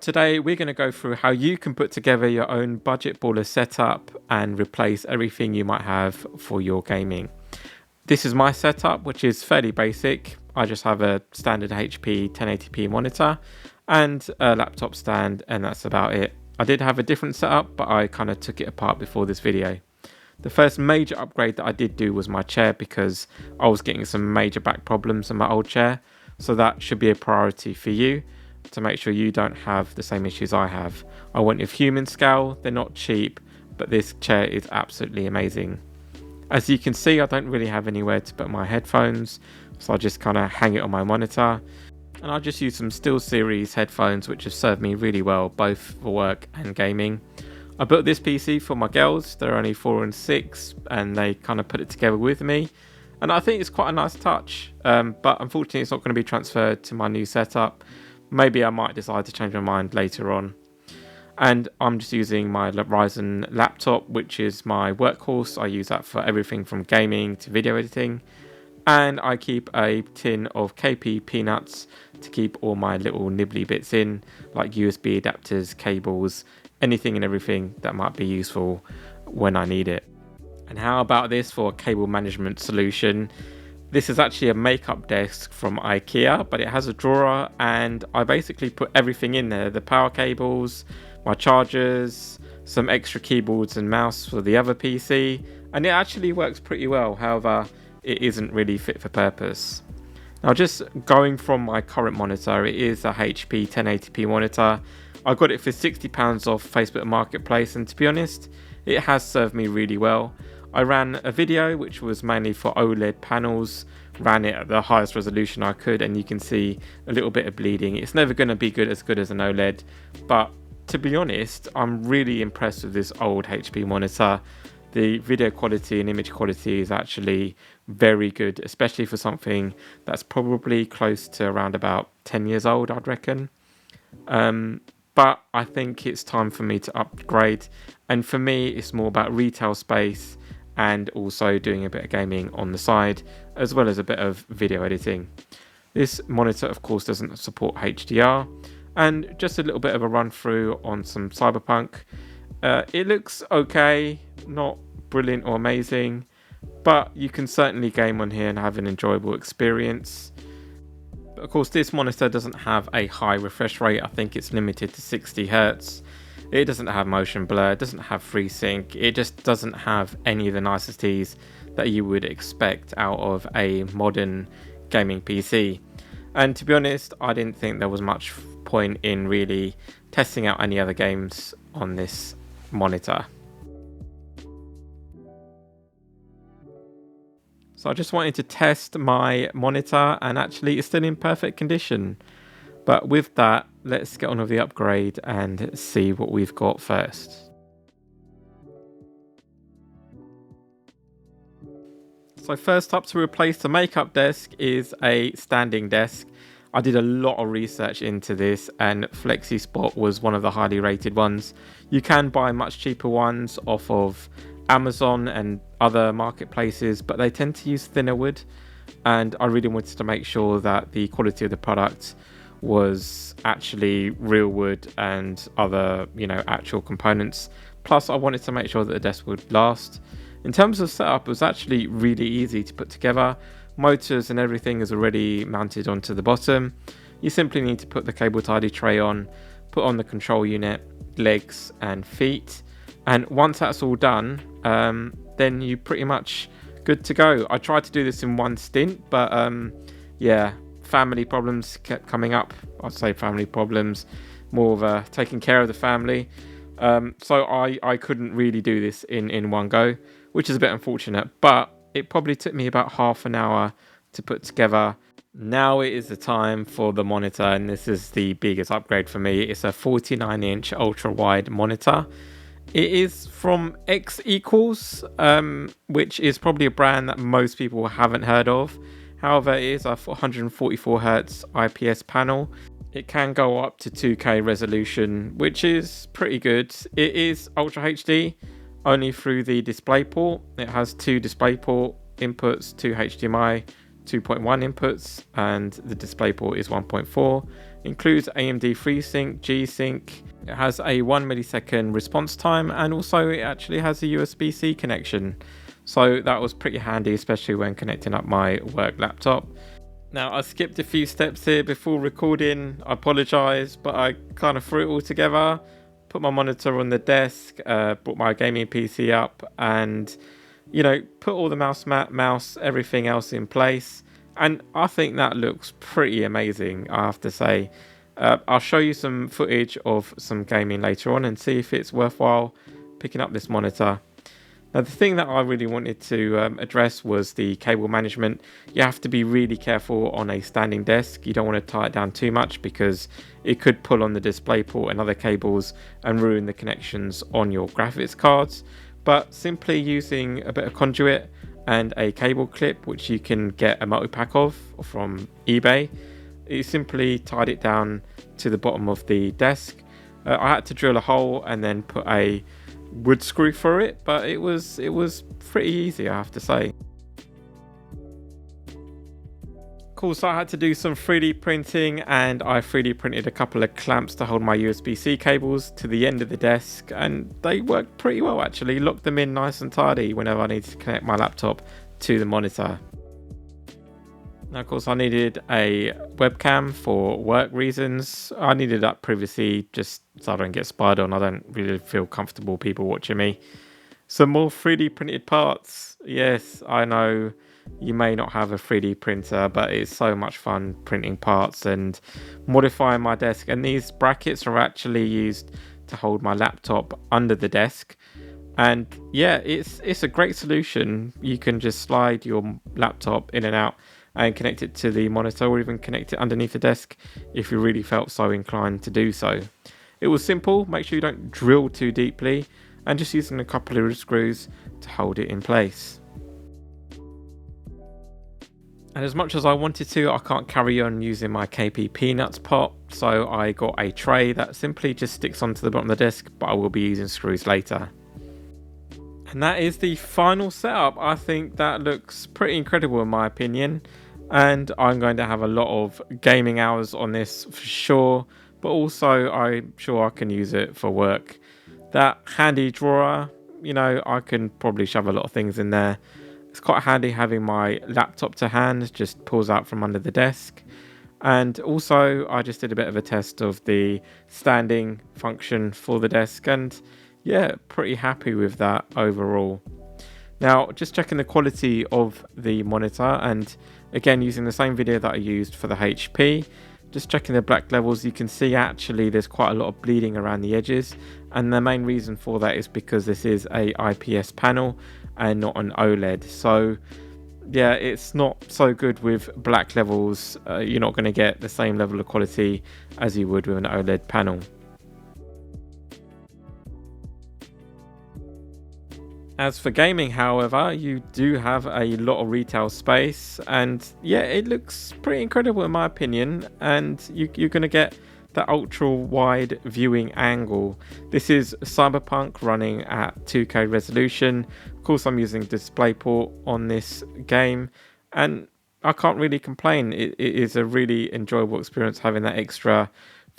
Today we're going to go through how you can put together your own budget baller setup and replace everything you might have for your gaming. This is my setup, which is fairly basic. I just have a standard HP 1080p monitor and a laptop stand, and that's about it. I did have a different setup, but I kind of took it apart before this video. The first major upgrade that I did do was my chair, because I was getting some major back problems in my old chair. So that should be a priority for you to make sure you don't have the same issues I have. I went with human scale. They're not cheap, but this chair is absolutely amazing. As you can see, I don't really have anywhere to put my headphones, so I just kind of hang it on my monitor. And I just use some SteelSeries headphones, which have served me really well, both for work and gaming. I built this PC for my girls. They're only 4 and 6, and they kind of put it together with me. And I think it's quite a nice touch, but unfortunately it's not going to be transferred to my new setup. Maybe I might decide to change my mind later on. And I'm just using my Ryzen laptop, which is my workhorse. I use that for everything from gaming to video editing. And I keep a tin of KP peanuts to keep all my little nibbly bits in, like USB adapters, cables, anything and everything that might be useful when I need it. And how about this for a cable management solution? This is actually a makeup desk from IKEA, but it has a drawer, and I basically put everything in there. The power cables, my chargers, some extra keyboards and mouse for the other PC, and it actually works pretty well. However, it isn't really fit for purpose. Now, just going from my current monitor, it is a HP 1080p monitor. I got it for £60 off Facebook Marketplace, and to be honest, it has served me really well. I ran a video which was mainly for OLED panels, ran it at the highest resolution I could, and you can see a little bit of bleeding. It's never going to be as good as an OLED, but to be honest, I'm really impressed with this old HP monitor. The video quality and image quality is actually very good, especially for something that's probably close to around about 10 years old, I'd reckon. But I think it's time for me to upgrade, and for me it's more about retail space and also doing a bit of gaming on the side, as well as a bit of video editing. This monitor of course doesn't support HDR, and just a little bit of a run through on some Cyberpunk. It looks okay, not brilliant or amazing, but you can certainly game on here and have an enjoyable experience. But of course this monitor doesn't have a high refresh rate. I think it's limited to 60 Hz. It doesn't have motion blur, it doesn't have FreeSync, it just doesn't have any of the niceties that you would expect out of a modern gaming PC. And to be honest, I didn't think there was much point in really testing out any other games on this monitor. So I just wanted to test my monitor, and actually it's still in perfect condition. But with that, let's get on with the upgrade and see what we've got first. So first up to replace the makeup desk is a standing desk. I did a lot of research into this, and FlexiSpot was one of the highly rated ones. You can buy much cheaper ones off of Amazon and other marketplaces, but they tend to use thinner wood, and I really wanted to make sure that the quality of the product was actually real wood and other, actual components. Plus I wanted to make sure that the desk would last. In terms of setup, it was actually really easy to put together. Motors and everything is already mounted onto the bottom. You simply need to put the cable tidy tray on, put on the control unit, legs and feet, and once that's all done, then you're pretty much good to go. I tried to do this in one stint, but family problems kept coming up. I'd say family problems, more of taking care of the family. So I couldn't really do this in one go, which is a bit unfortunate, but it probably took me about half an hour to put together. Now it is the time for the monitor, and this is the biggest upgrade for me. It's a 49-inch ultra-wide monitor. It is from XEQUALS, which is probably a brand that most people haven't heard of. However, it is a 144 Hz IPS panel. It can go up to 2K resolution, which is pretty good. It is Ultra HD, only through the DisplayPort. It has 2 DisplayPort inputs, 2 HDMI 2.1 inputs, and the DisplayPort is 1.4. Includes AMD FreeSync, G-Sync. It has a 1 millisecond response time, and also it actually has a USB-C connection. So that was pretty handy, especially when connecting up my work laptop. Now, I skipped a few steps here before recording. I apologise, but I kind of threw it all together. Put my monitor on the desk, brought my gaming PC up, and put all the mouse, everything else in place. And I think that looks pretty amazing, I have to say. I'll show you some footage of some gaming later on and see if it's worthwhile picking up this monitor. Now, the thing that I really wanted to address was the cable management. You have to be really careful on a standing desk. You don't want to tie it down too much because it could pull on the DisplayPort and other cables and ruin the connections on your graphics cards. But simply using a bit of conduit and a cable clip, which you can get a multi-pack of from eBay, you simply tied it down to the bottom of the desk. I had to drill a hole and then put a wood screw for it, but it was pretty easy, I have to say. Cool, so I had to do some 3D printing, and I 3D printed a couple of clamps to hold my USB-C cables to the end of the desk, and they worked pretty well actually. Locked them in nice and tidy whenever I needed to connect my laptop to the monitor. Now, of course, I needed a webcam for work reasons. I needed that privacy just so I don't get spied on. I don't really feel comfortable people watching me. Some more 3D printed parts. Yes, I know you may not have a 3D printer, but it's so much fun printing parts and modifying my desk. And these brackets are actually used to hold my laptop under the desk. And yeah, it's a great solution. You can just slide your laptop in and out and connect it to the monitor, or even connect it underneath the desk if you really felt so inclined to do so. It was simple. Make sure you don't drill too deeply, and just using a couple of screws to hold it in place. And as much as I wanted to, I can't carry on using my KP Peanuts pot, so I got a tray that simply just sticks onto the bottom of the desk, but I will be using screws later. And that is the final setup. I think that looks pretty incredible in my opinion, and I'm going to have a lot of gaming hours on this for sure, but also I'm sure I can use it for work. That handy drawer, I can probably shove a lot of things in there. It's quite handy having my laptop to hand, just pulls out from under the desk. And also I just did a bit of a test of the standing function for the desk, and yeah, pretty happy with that overall. Now, just checking the quality of the monitor, and again using the same video that I used for the HP, just checking the black levels, you can see actually there's quite a lot of bleeding around the edges, and the main reason for that is because this is a IPS panel and not an OLED. So yeah, it's not so good with black levels. You're not going to get the same level of quality as you would with an OLED panel. As for gaming, however, you do have a lot of retail space, and yeah, it looks pretty incredible in my opinion, and you're going to get the ultra wide viewing angle. This is Cyberpunk running at 2K resolution. Of course, I'm using DisplayPort on this game, and I can't really complain. It is a really enjoyable experience having that extra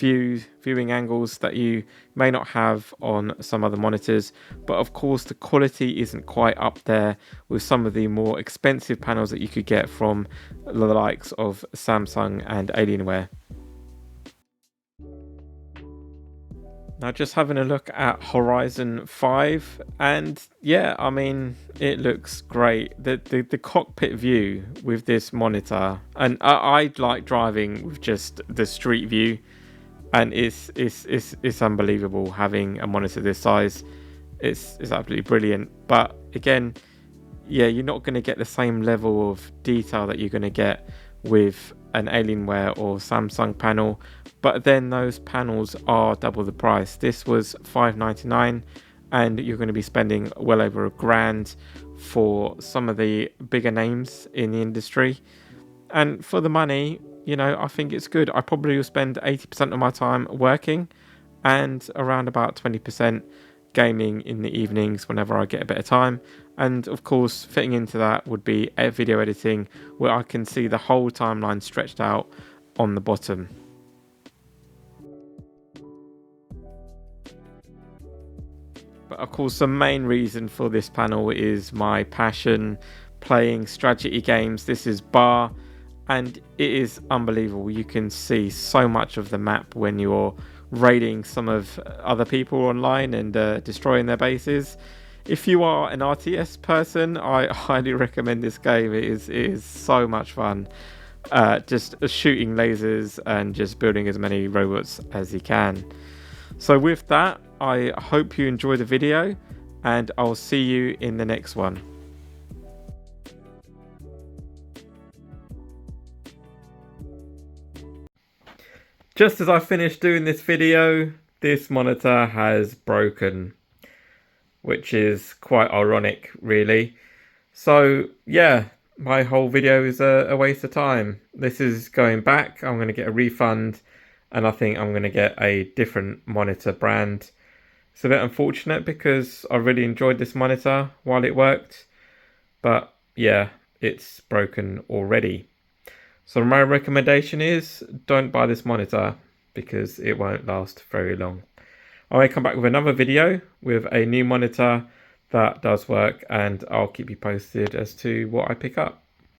viewing angles that you may not have on some other monitors. But of course, the quality isn't quite up there with some of the more expensive panels that you could get from the likes of Samsung and Alienware. Now, just having a look at Horizon 5, and yeah, I mean, it looks great. The cockpit view with this monitor, and I like driving with just the street view, and it's unbelievable having a monitor this size. It's absolutely brilliant. But again, yeah, you're not going to get the same level of detail that you're going to get with an Alienware or Samsung panel, but then those panels are double the price. This was $599, and you're going to be spending well over $1,000 for some of the bigger names in the industry. And for the money, I think it's good. I probably will spend 80% of my time working and around about 20% gaming in the evenings whenever I get a bit of time. And of course, fitting into that would be video editing, where I can see the whole timeline stretched out on the bottom. But of course, the main reason for this panel is my passion playing strategy games. This is Bar, and it is unbelievable. You can see so much of the map when you're raiding some of other people online and destroying their bases. If you are an RTS person, I highly recommend this game. It is so much fun. Just shooting lasers and just building as many robots as you can. So with that, I hope you enjoy the video, and I'll see you in the next one. Just as I finished doing this video, this monitor has broken, which is quite ironic, really. So yeah, my whole video is a waste of time. This is going back. I'm going to get a refund, and I think I'm going to get a different monitor brand. It's a bit unfortunate because I really enjoyed this monitor while it worked, but yeah, it's broken already. So my recommendation is don't buy this monitor because it won't last very long. I may come back with another video with a new monitor that does work, and I'll keep you posted as to what I pick up.